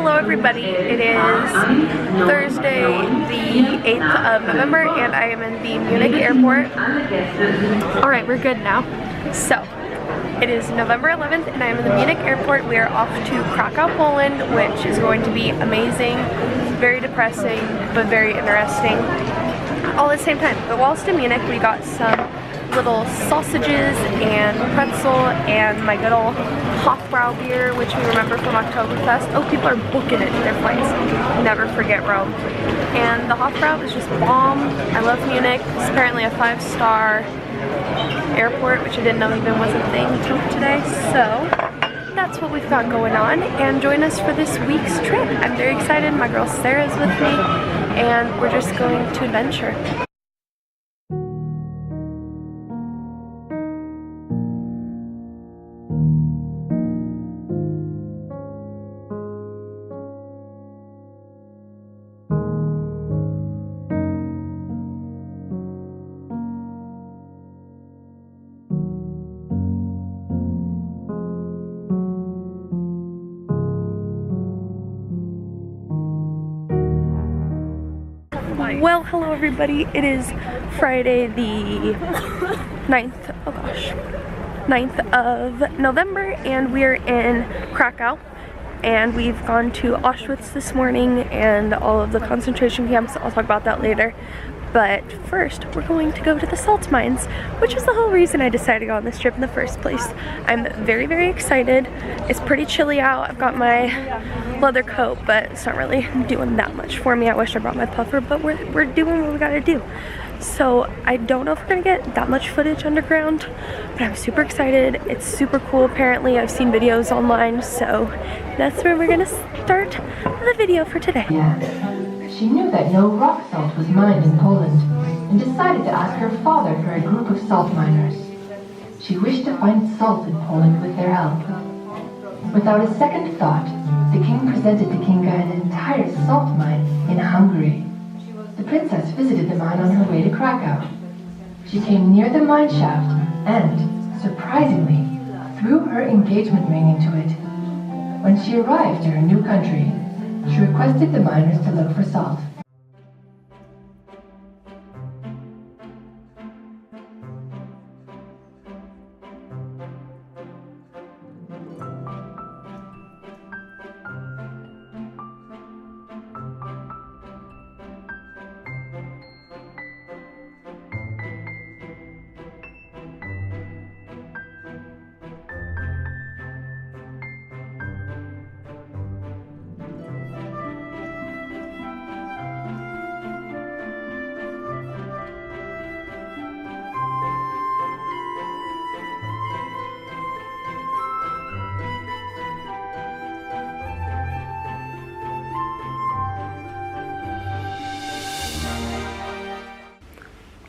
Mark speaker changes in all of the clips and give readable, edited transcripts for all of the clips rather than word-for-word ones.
Speaker 1: Hello everybody, it is Thursday the 8th of November and I am in the Munich airport. Alright, we're good now. So, it is November 11th and I am in the Munich airport. We are off to Krakow, Poland, which is going to be amazing, very depressing, but very interesting all at the same time. But whilst in Munich, we got some little sausages and pretzel and my good old Hofbrau beer, which we remember from Oktoberfest. Oh, people are booking it to their flights. Never forget Rome. And the Hofbrau is just bomb. I love Munich. It's apparently a 5-star airport, which I didn't know even was a thing until today. So that's what we've got going on, and join us for this week's trip. I'm very excited. My girl Sarah's with me, and we're just going to adventure. Well, hello everybody. It is Friday the 9th, oh gosh, 9th of November, and we're in Krakow, and we've gone to Auschwitz this morning and all of the concentration camps. I'll talk about that later. But first, we're going to go to the salt mines, which is the whole reason I decided to go on this trip in the first place. I'm very, very excited. It's pretty chilly out. I've got my leather coat, but it's not really doing that much for me. I wish I brought my puffer, but we're doing what we gotta do. So I don't know if we're gonna get that much footage underground, but I'm super excited. It's super cool apparently. I've seen videos online, so that's where we're gonna start the video for today.
Speaker 2: Yeah. She knew that no rock salt was mined in Poland and decided to ask her father for a group of salt miners. She wished to find salt in Poland with their help. Without a second thought, the king presented to Kinga an entire salt mine in Hungary. The princess visited the mine on her way to Krakow. She came near the mine shaft and, surprisingly, threw her engagement ring into it. When she arrived to her new country, she requested the miners to look for salt.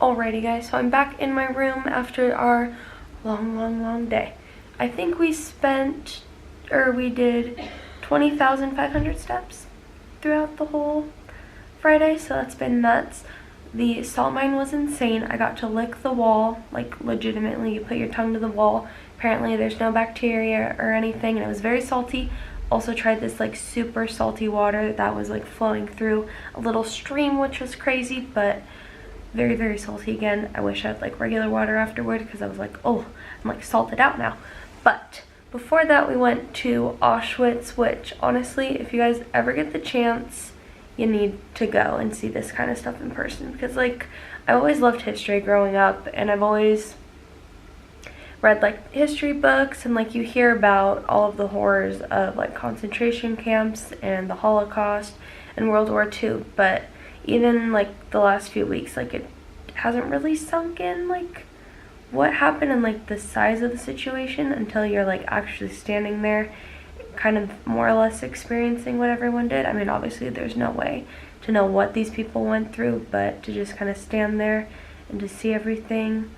Speaker 1: Alrighty guys, so I'm back in my room after our long day. I think we did 20,500 steps throughout the whole Friday, so that's been nuts. The salt mine was insane. I got to lick the wall, like legitimately, you put your tongue to the wall. Apparently there's no bacteria or anything, and it was very salty. Also tried this like super salty water that was like flowing through a little stream, which was crazy, but very, very salty again. I wish I had like regular water afterward because I was like, oh, I'm like salted out now. But before that, we went to Auschwitz, which honestly, if you guys ever get the chance, you need to go and see this kind of stuff in person, because like I always loved history growing up, and I've always read like history books, and like you hear about all of the horrors of like concentration camps and the Holocaust and World War II, but even like the last few weeks, like it hasn't really sunk in like what happened and like the size of the situation until you're like actually standing there, kind of more or less experiencing what everyone did. I mean, obviously there's no way to know what these people went through, but to just kind of stand there and to see everything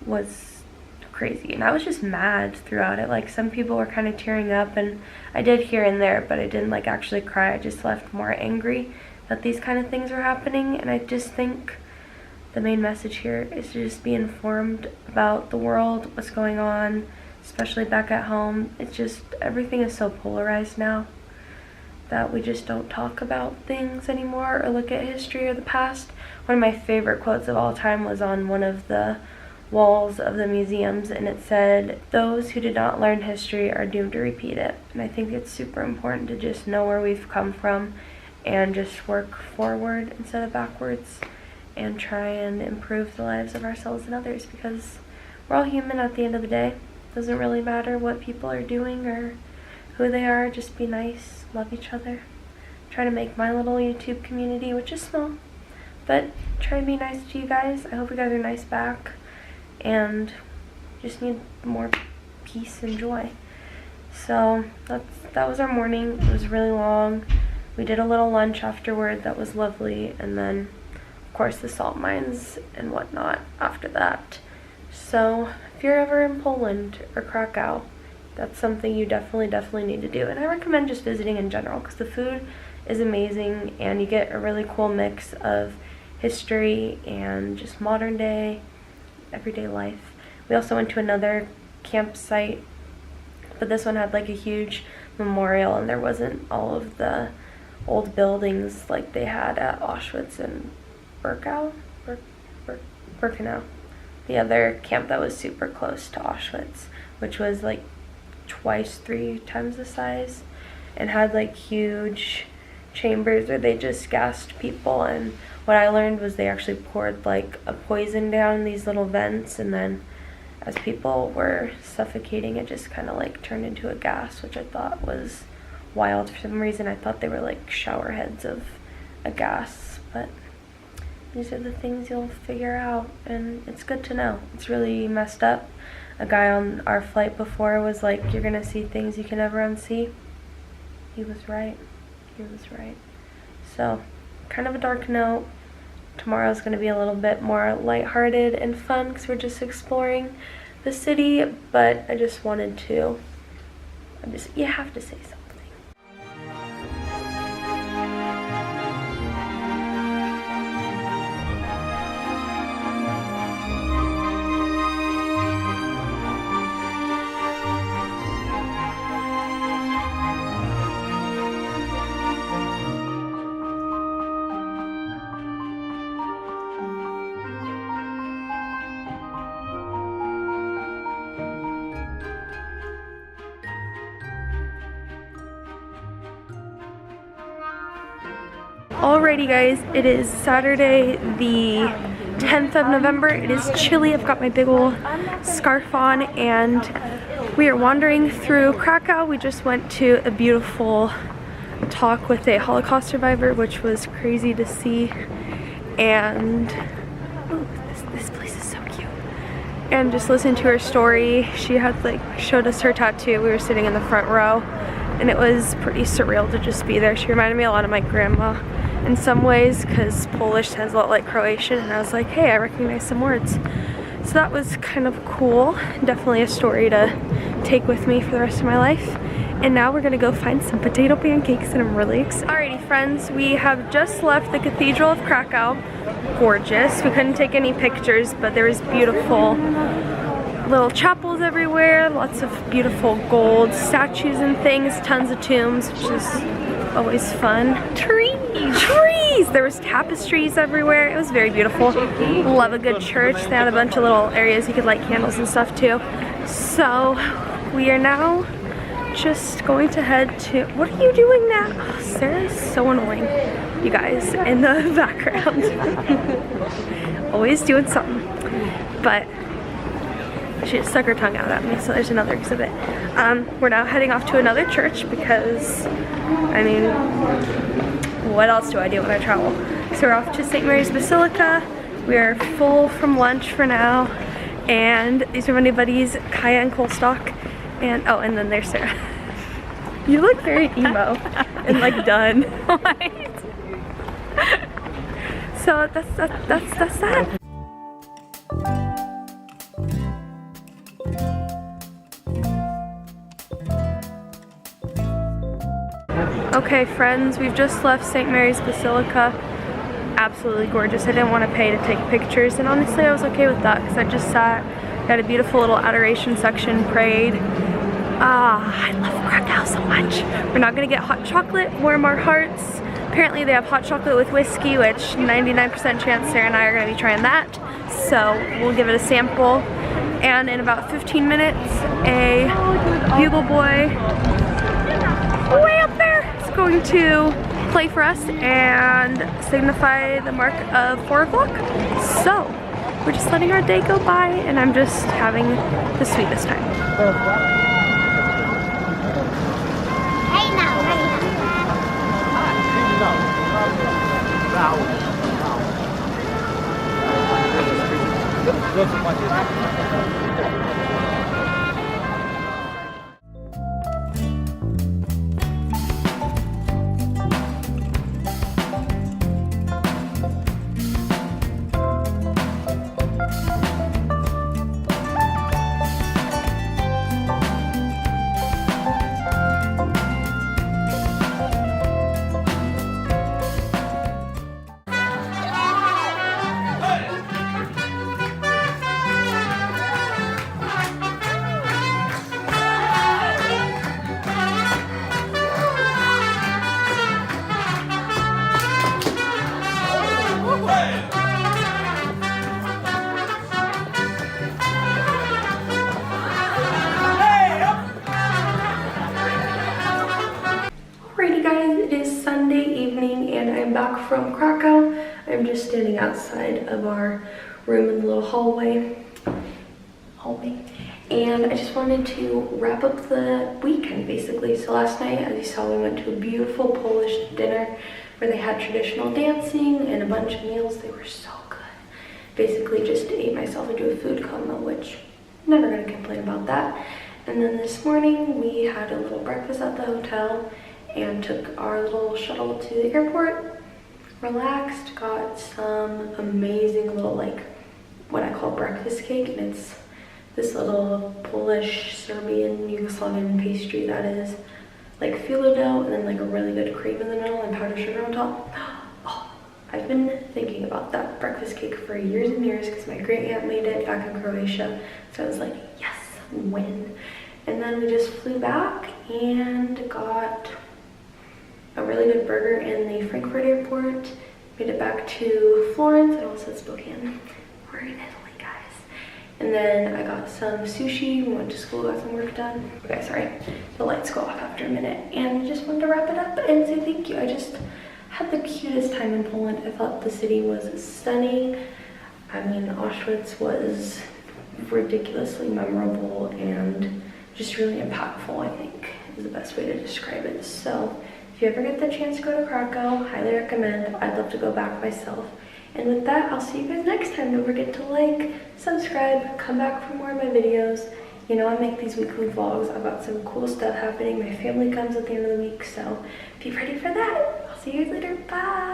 Speaker 1: was crazy. And I was just mad throughout it. Like some people were kind of tearing up, and I did here and there, but I didn't like actually cry. I just left more angry that these kind of things are happening. And I just think the main message here is to just be informed about the world, what's going on, especially back at home. It's just, everything is so polarized now that we just don't talk about things anymore or look at history or the past. One of my favorite quotes of all time was on one of the walls of the museums, and it said, "Those who did not learn history are doomed to repeat it." And I think it's super important to just know where we've come from and just work forward instead of backwards and try and improve the lives of ourselves and others, because we're all human at the end of the day. It doesn't really matter what people are doing or who they are. Just be nice, love each other. Try to make my little YouTube community, which is small, but try to be nice to you guys. I hope you guys are nice back, and just need more peace and joy. So that was our morning. It was really long. We did a little lunch afterward that was lovely, and then of course the salt mines and whatnot after that. So if you're ever in Poland or Krakow, that's something you definitely need to do. And I recommend just visiting in general, because the food is amazing and you get a really cool mix of history and just modern day, everyday life. We also went to another campsite, but this one had like a huge memorial, and there wasn't all of the old buildings like they had at Auschwitz and Birkenau, the other camp that was super close to Auschwitz, which was like twice, 3 times the size, and had like huge chambers where they just gassed people. And what I learned was they actually poured like a poison down these little vents, and then as people were suffocating, it just kind of like turned into a gas, which I thought was wild. For some reason I thought they were like shower heads of a gas, but these are the things you'll figure out, and it's good to know. It's really messed up. A guy on our flight before was like, "You're gonna see things you can never unsee." He was right. He was right. So, kind of a dark note. Tomorrow's gonna be a little bit more lighthearted and fun because we're just exploring the city, but I just wanted to, you have to say something. Alrighty guys, it is Saturday the 10th of November. It is chilly. I've got my big old scarf on, and we are wandering through Krakow. We just went to a beautiful talk with a Holocaust survivor, which was crazy to see. And ooh, this place is so cute. And just listen to her story. She had like showed us her tattoo. We were sitting in the front row, and it was pretty surreal to just be there. She reminded me a lot of my grandma in some ways, because Polish sounds a lot like Croatian, and I was like, hey, I recognize some words. So that was kind of cool. Definitely a story to take with me for the rest of my life. And now we're gonna go find some potato pancakes, and I'm really excited. Alrighty friends, we have just left the Cathedral of Krakow. Gorgeous. We couldn't take any pictures, but there was beautiful little chapels everywhere, lots of beautiful gold statues and things, tons of tombs, which is always fun. Trees! There was tapestries everywhere. It was very beautiful. Love a good church. They had a bunch of little areas you could light candles and stuff too. So we are now just going to head to, what are you doing now? Oh, Sarah's so annoying, you guys, in the background. Always doing something. But she just stuck her tongue out at me, so there's another exhibit. We're now heading off to another church because, I mean, what else do I do when I travel? So we're off to St. Mary's Basilica. We are full from lunch for now, and these are my new buddies, Kaya and Colstock, and oh, and then there's Sarah. You look very emo and like done. So that's that. Okay friends, we've just left St. Mary's Basilica. Absolutely gorgeous. I didn't want to pay to take pictures, and honestly I was okay with that because I just sat, got a beautiful little adoration section, prayed, I love Krakow so much. We're not gonna get hot chocolate, warm our hearts. Apparently they have hot chocolate with whiskey, which 99% chance Sarah and I are gonna be trying that. So we'll give it a sample. And in about 15 minutes, a bugle boy way up there is going to play for us and signify the mark of 4 o'clock. So we're just letting our day go by, and I'm just having the sweetest time. Alrighty guys, it is Sunday evening and I'm back from Krakow. I'm just standing outside of our room in the little hallway. And I just wanted to wrap up the weekend basically. So last night, as you saw, we went to a beautiful Polish dinner where they had traditional dancing and a bunch of meals. They were so good. Basically just ate myself into a food coma, which I'm never gonna complain about that. And then this morning we had a little breakfast at the hotel and took our little shuttle to the airport, relaxed, got some amazing little, like, what I call breakfast cake, and it's this little Polish, Serbian, Yugoslavian pastry that is like phyllo dough and then like a really good cream in the middle and powdered sugar on top. Oh, I've been thinking about that breakfast cake for years and years because my great aunt made it back in Croatia, so I was like, yes, win. And then we just flew back and got a really good burger in the Frankfurt airport, made it back to Florence and also Spokane. We're in Italy, guys. And then I got some sushi, we went to school, got some work done. Okay, sorry, the lights go off after a minute. And I just wanted to wrap it up and say thank you. I just had the cutest time in Poland. I thought the city was stunning. I mean, Auschwitz was ridiculously memorable and just really impactful, I think, is the best way to describe it. So if you ever get the chance to go to Krakow, highly recommend. I'd love to go back myself. And with that, I'll see you guys next time. Don't forget to like, subscribe, come back for more of my videos. You know, I make these weekly vlogs. I've got some cool stuff happening. My family comes at the end of the week, so be ready for that. I'll see you guys later. Bye!